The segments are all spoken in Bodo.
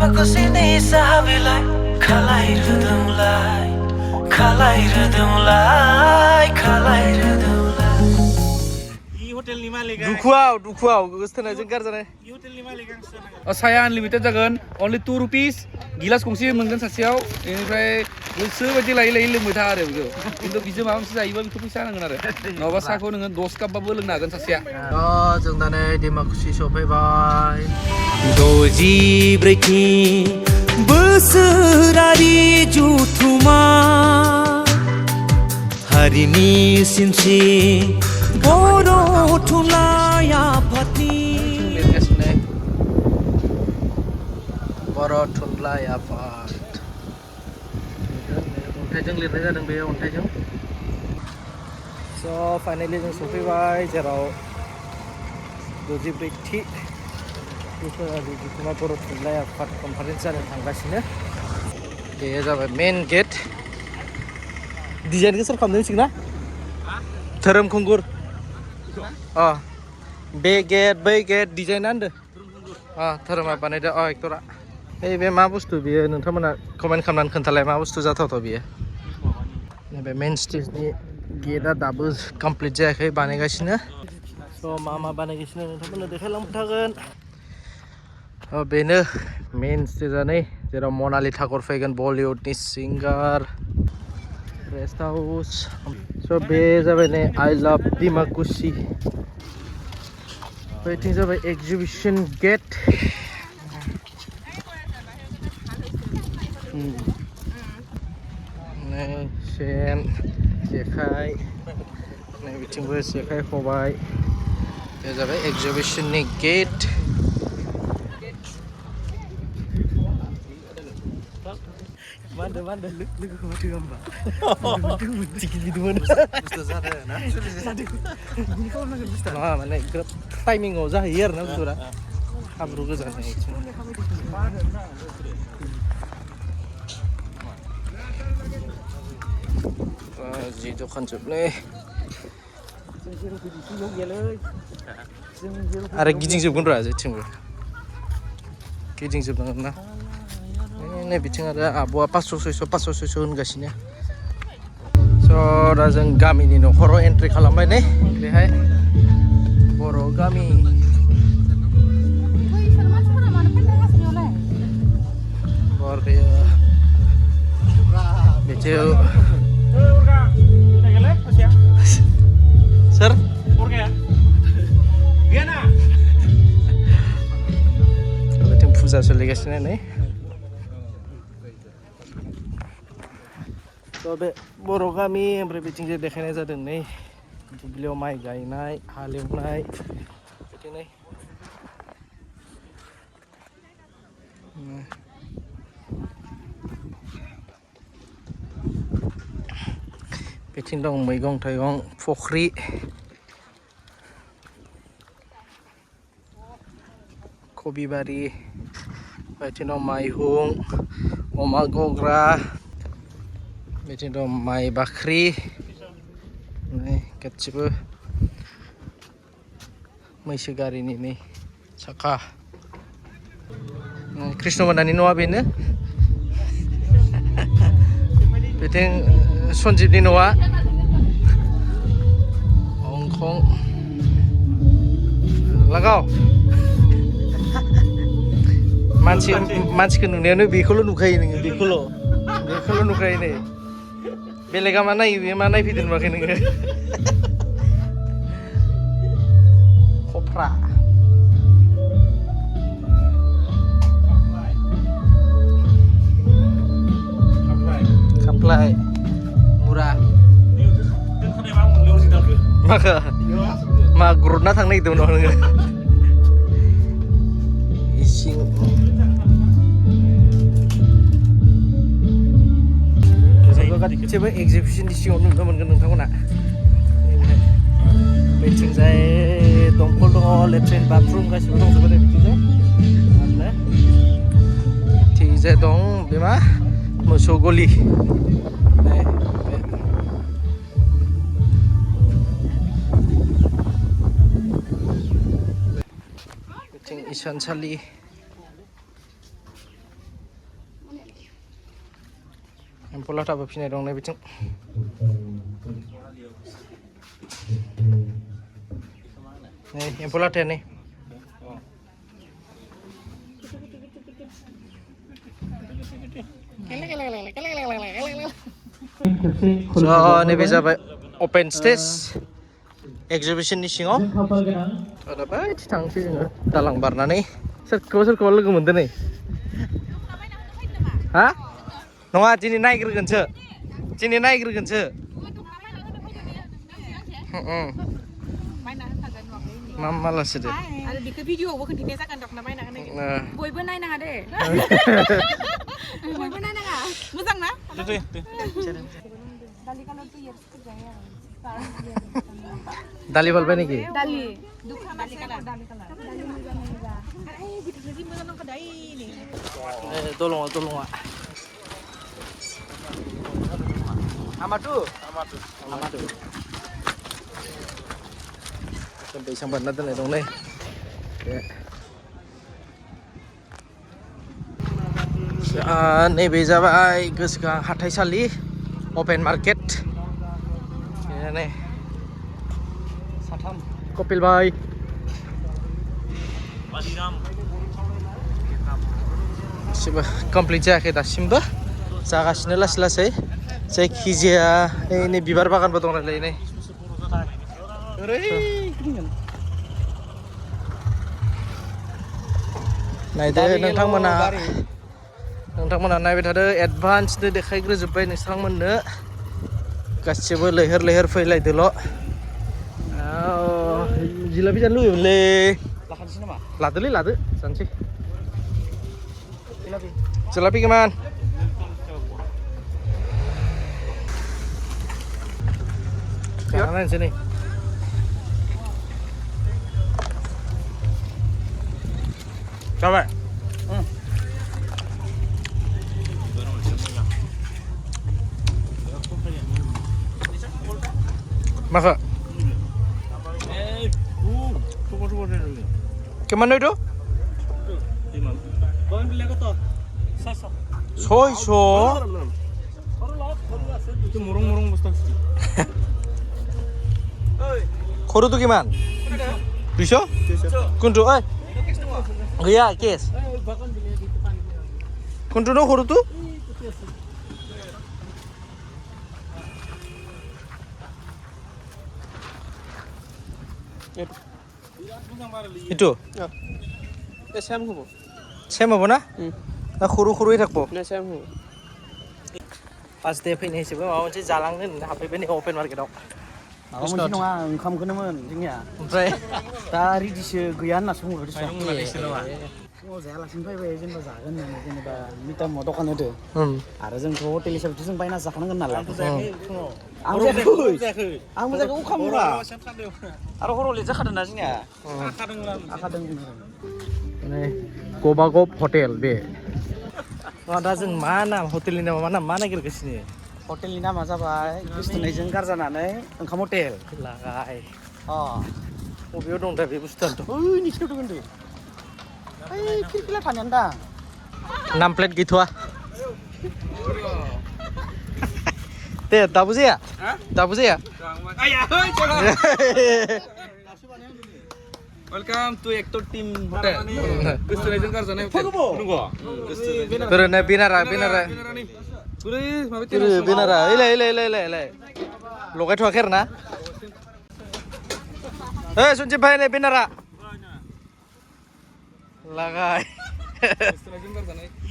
Aku sini sahabilai Kalai redumlai Kalai redumlai Kalai redumlai 이 호텔 니말리가 दुखुआव गोसथोनायजों गारजानाय 이 호텔 니말리가 साया आनलिमिटेड जागोन only 2 रुपिस गिलास गंसे मोनगोन सासेयाव बेनिफ्राय गोसो बायदि लायै लायै लोंबाय था आरो बेखौ खिन्थु बिजों माबा मोनसे जायोबा बेखौ फैसा होनांगोन आरो नङाबा साहाखौ नोङो 10 कापबाबो लोंनो हागोन सासेया जों दा नै दैमाकुसि सफैबाय द'जि ब्रैथि बोसोरारि जथुमा हारिनि सिनस्रि बर' थुनलाइ आफादनि लिरगासिनो बर' थुनलाइ आफाद अन्थाइजों लिरनाय जादों बे अन्थाइजों स' फाइनालि जों सफैबाय जेराव 64थि बोसोरारि जथुमा बर' थुनलाइ आफाद कनफारेन्स जानो थांगासिनो बे जाबाय मेन गेट डिजाइनखौ सोर खालामदों मिथिगोना धोरोम खुंगुर बे गेट बै गेट डिजाइना होनदो धोरोमा बानायदो एक्टरा बे मा बुस्थु बियो नोंथांमोना कमेन्ट खालामनानै खोन्थालाय मा बुस्थु जाथावथाव बियो नैबे मेन स्टेजनि गेटआ दाबो कमप्लिट जायाखै बानायगासिनो स' मा बानायगासिनो नोंथांमोननो देखायलांबाय थागोन बेनो मेन स्टेजआ जेराव मनालि ठाकुर फैगोन बलिउडनि सिंगार रेस्ट हाउस स' बे जाबाय नै आइ लाभ डिमाकुसि बैथिं जाबाय एक्जिबिसन गेट नै सेन जेखाइ नै बिथिंबो जेखाइ खबाइ बे जाबाय एक्जिबिसननि gate Mana lu kemana gamba? Gitu mana? Busta sana na? Ini kau nak busta? Nah, mana grab timing aja here na busta. Habru ke sana. Ji dokan job nih. Ada gijing job kan raja cinggu. Gijing job dengan na. Ini biting ada abuah 500-600 होनगासिनो स' दा जों गामिनि न'खराव एन्ट्रि खालामबाय नै बेहाय बर' गामि बरदेया बिथिं सोर बिथिं फुजा सोलिगासिनो नै बे बर' गामि ओमफ्राय बिथिंजाय देखायनाय जादों नै दुब्लियाव माइ गायनाय हालेवनाय बिदिनो बिथिं दं मैगं थाइगं फख्रि कबि बारि बिथिं दं माइहुं अमा गग्रा बिथिं दं माइ बाख्रि नै गासिबो मैसो गारिनि नै साखा कृष्ण मोनानि न'आ बेनो बिथिं सन्जिबनि न'आ अंखं लागाव मानसिखौ नुनायावनो बेखौल' नुखायो नोङो बेखौल' नुखायो नै बेलेगा मा नायो बे मा नायफैदों नुवाखै नोङो खफ्रा खामफ्लाय मुरा माखो मा गुरना थांनो नागिरदोंमोन नोङो इसिं गासिबो एक्जिबिसननि सिङाव नुनो मोनगोन नोंथांमोना बेथिंजाय दंखल दङ लेट्रिन बाथरुम गासिबो दंजोबो दे बिथिंजाय आरो बिथिंजाय दं बे मा मोसौ गलि बिथिं इसानसालि एम्फौ लाथाबो फिनाय दं नै बिथिं नै एम्फौ लाथाया नै नैबे जाबाय अपेन स्टेज एक्जिबिसननि सिङाव दा बायदि थांसै जोङो दालां बारनानै सोरखौबा लोगो मोनदों नै हा नङा दिनै नायग्रोगोनसो मा मालासो दे आरो बेखौ भिडिअआवबो खोन्थिनाय जागोन दखना बायना होनाय बयबो नायनाङा दे बयबो नायनाङा मोजां ना दालि कालार तो यार जाय दालि बालबाय नेকি दालि दुखा दालि कालार दालि मोजां आरे बिथांनि जि मोजां नंखा दाइ नि दलङा amatu sampai sampai nanti nih dong nih nebe जाबाय गोसोखां हाथाइसालि open market ini साथाम कपिल भाई दासिमबो कमप्लिट जायाखै दासिमबो जागासिनो लासै जायखिजाया नै बिबार बागानबो दं नालाय नै नायदो नोंथांमोना नायबाय थादो एडभान्सनो देखायग्रोजोब्बाय नोंथांमोननो गासिबो लैहोर फैलायदोल' जिलापि जानो लुबैयोमोनलै लादो जानोसै जिलापि गमान नायनोसै नै जाबाय Maka? Kemana itu? 600. Itu murung-murung bostang. Koru tuh gimana? Bisa? Kuntu, iya, kes. Kuntu no koru tuh? Itu? Same apa na? Nah khuru-khuru itu apa? Pas dia finish itu mau sih jalan kan, HP ini open market dong. Aku mesti nunggu engkam kena men, tinggal. Oke. Tari di seguyan langsung udah di sana. Oh, saya langsung pergi jen bazar kan, jen bah, minta motor kan itu. Ada jen tuh hotel itu jen bayar nasi kan nggak lah. Aku jaga ukam murah. Aku kalau lihat ada nasinya. Ini Gobagop Hotel be. Ada jen mana hotel ini mana kira kesini? Hotel ini nama apa? Kristen jen karjana nih, engkam hotel. Lagai. Oh, mobil dong tapi bukan tuh. Oh, ini siapa kan tuh? Kira-kira panjang dah. 6 plate gitu ah. Teh, tahu sih ya? Tahu sih ya? Welcome to Ektor Team Hotel. Kristen jen karjana hotel. Turun binara. Binara. Ile. Lokai tu akhir na? Sunci bahaya nih binara. Lagai.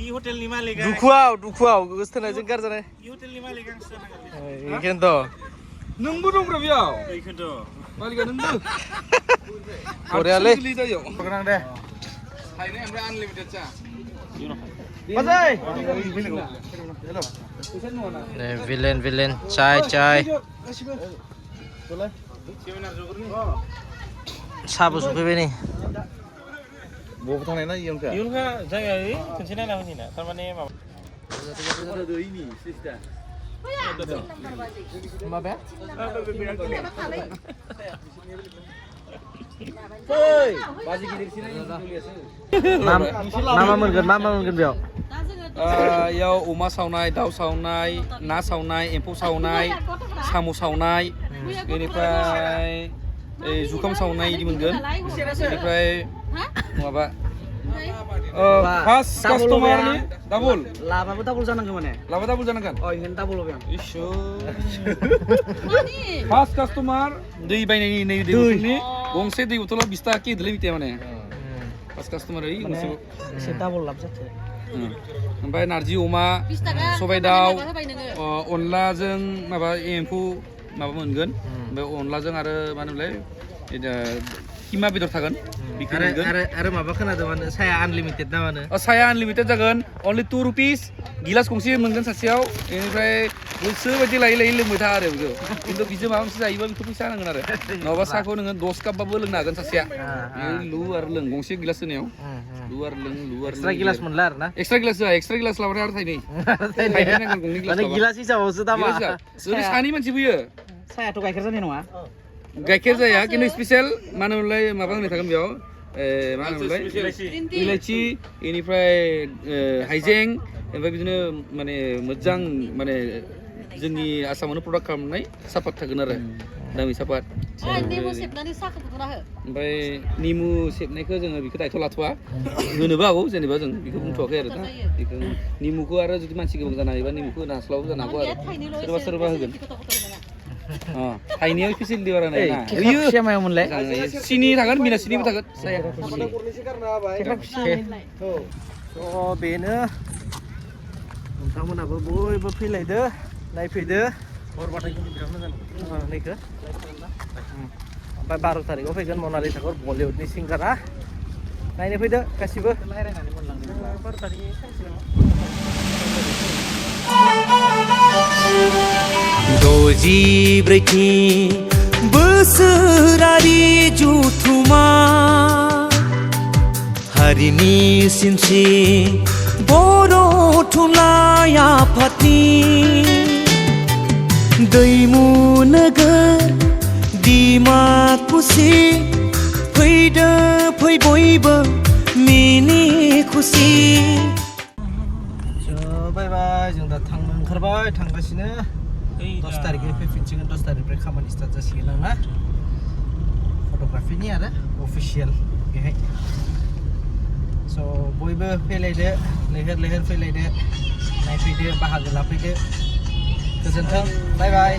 I hotel ni mana lega? Dukuau, gusto na jengkar sana. I hotel ni mana lega? Ikan to. Nunggu dong Rabiau. Ikan tu. Balik nunggu. Korea le. Pegang deh. Hari ini আমরা unlimited cha. Pasai. Nih villain, chai. Sabu suka bini. Bawa petang lain yang ke? Yun ka, jangan ini, kencingnya nama ni nak. Termane apa? Ada ini, sister. Mabe? Hei, bazi gini sini. Mama mungkin biar. याव अमा सावनाय दाउ सावनाय ना सावनाय एम्फौ सावनाय साम' सावनाय बेनिफ्राय जुखाम सावनाय इदि मोनगोन बेनिफ्राय माबा फार्स्ट कास्टमारनि डाबल लाबाबो डाबल जानांगौ माने लाबा डाबल जानांगोन इखायनो डाबल होबाय आं फार्स्ट कास्टमार दै बायनायनि नै दै बथलनि गंसे दै बथलाव 20 टाका के दिले मिथिया माने फार्स्ट कास्टमार ओइ मोनसे एसे डाबल लाब जाथो ओमफ्राय नारजि अमा सबाय दाउ अनलाजों माबा एम्फौ माबा मोनगोन ओमफ्राय अनलाजों आरो मा होनोमोनलाय किमा बेदर थागोन आरो माबा खोनादों माने साया आनलिमिटेड ना मानो साया आनलिमिटेड जागोन अनलि 2 रुपिस गिलास गंसे मोनगोन सासेयाव बेनिफ्राय गोसो बायदि लायै लायै लोंबाय था आरो बेखौ खिन्थु बिजों माबा मोनसे जायोबा बेखौ फैसा होनांगोन आरो नङाबा साहाखौ नोङो 10 कापबाबो लोंनो हागोन सासेया लु आरो लों गंसे गिलास होनायाव लु आरो लों एक्सट्रा गिलास मोनला आरो ना एक्सट्रा गिलास लाबाथाय आरो थाइनै नांगोन गंनै गिलास माने गिलास हिसाबावसो दामा ओरै सानै मानसि फैयो सायाथ' गाइखेर जानाय नङा गाइखेर जाया खिन्थु स्पेसियेल मा होनोमोनलाय माबा होनाय थागोन बेयाव मा होनोमोनलाय इलाइचि बेनिफ्राय हाइजें ओमफ्राय बिदिनो माने मोजां माने जोंनि आसामावनो प्रडाक्ट खालामनाय सापात थागोन आरो दामि सापात ओमफ्राय निमु सेबनायखौ जोङो बेखौ दायथ' लाथ'वा होनोबो हागौ जेनेबा जों बेखौ बुंथ'वाखै आरो दा बेखौ निमुखौ आरो जुदि मानसि गोबां जानो हायोबा निमुखौ होनो हास्लाबो जानो हागौ आरो सोरबा होगोन थाइनैयाव फेसिलिटि बारा नाय ना होयो मायाव मोनलाय सिनि थागोन बिना सिनिबो थागोन बेनो नोंथांमोनाबो बयबो फैलायदो नायफैदो हरबाथाय बिराद मोजां नायखो ओमफ्राय 12 तारिखआव फैगोन मनालिसाखौ बलिउडनि सिंगारा नायनो फैदो गासिबो रायलायनानै द'जि ब्रैथि बोसोरारि जुथुमा हारिनि सिनस्रि बर' थुनलाइ आफादनि दैमु नोगोर डिमाकुसि फैदो फै बयबो मिनि खुसि बाय बाय जों दा थांनो ओंखारबाय थांगासिनो 10 तारिखै फैफिनसिगोन 10 तारिखनिफ्राय खामानि स्टार्ट जासिगोन आंना फट'ग्राफिनि आरो अफिसियेल बेहाय स' बयबो फैलायदो लैहोर फैलायदो नायफैदो बाहागो लाफैदो गोजोन्थों बाय बाय